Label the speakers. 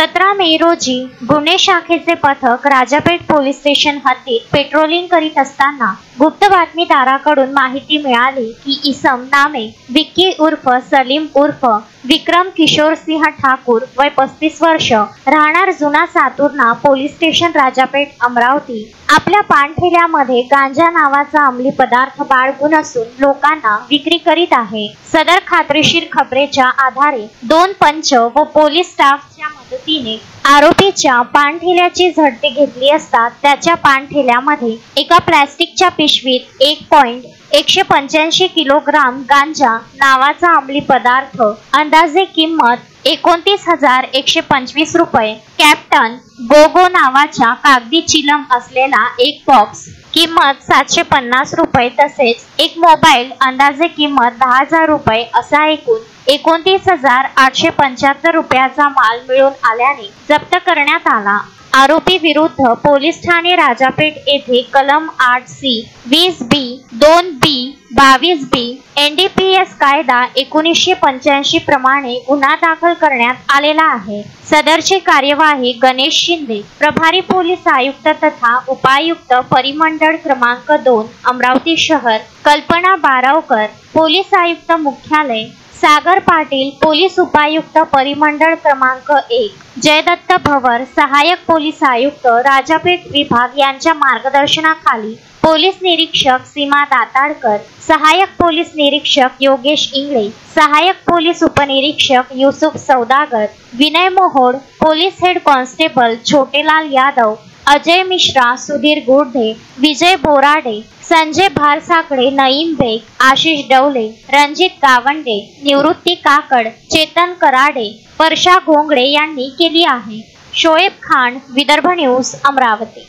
Speaker 1: 17 मे रोजी गुन्हे शाखेचे पथक राजापेठ पोलीस स्टेशन हद्दीत पेट्रोलिंग करीत असताना गुप्त बातमीदाराकडून माहिती मिळाली की इसम नामे विक्की उर्फ सलीम उर्फ विक्रम किशोर सिंह ठाकूर वय 35 वर्ष राहणार जुना सातुर्णा पोलीस स्टेशन राजापेठ अमरावती आपल्या पानठेल्यामध्ये गांजा नावाचा अंमली पदार्थ बाळगून असून लोकांना विक्री करीत आहे। सदर खात्रीशीर खबरेच्या आधारे 2 पंच व पोलीस स्टाफच्या मदतीने आरोपीच्या पानठेल्याची झडती घेतली असता त्याच्या पानठेल्यामध्ये एका प्लास्टिकच्या पिशवीत 1.185 किलोग्राम गांजा नावाचा अंमली पदार्थ अंदाजे किंमत 29,125 रुपये, कॅप्टन गोगो नावाच्या कागदी चिलम असलेला एक बॉक्स किंमत 750 रुपये तसेच एक मोबाईल अंदाजे किंमत 10,000 रुपये असा एकूण 29,875 रुपयाचा माल मिळून आल्याने जप्त करण्यात आला। आरोपी विरुद्ध पोलीस ठाणे राजापेठ येथे कलम 8C 20B 2B 22B NDPS कायदा 1985 प्रमाणे गुन्हा दाखल करण्यात आलेला आहे। सदरची कार्यवाही गणेश शिंदे प्रभारी पोलीस आयुक्त तथा उपायुक्त परिमंडळ क्रमांक 2 अमरावती शहर, कल्पना बारावकर पोलीस आयुक्त मुख्यालय, सागर पाटील पोलीस उपायुक्त परिमंडळ क्रमांक 1, जयदत्त भवर सहाय्यक पोलीस आयुक्त राजापेठ विभाग यांच्या मार्गदर्शनाखाली पोलीस निरीक्षक सीमा दाताडकर, सहाय्यक पोलीस निरीक्षक योगेश इंगळे, सहाय्यक पोलीस उपनिरीक्षक Yusuf Saudagar, Vinay Mohod police head constable Chhotelal Yadav, Ajay Mishra, Sudhir Gurdhe, Vijay Borade, Sanjay Bharsakade, Naeem Baig, Ashish Dawale, Ranjit Gawande, Nivrutti Kakad, Chetan Karade, Varsha Ghongade यांनी केली आहे। शोएब खान, विदर्भ न्यूज, अमरावती।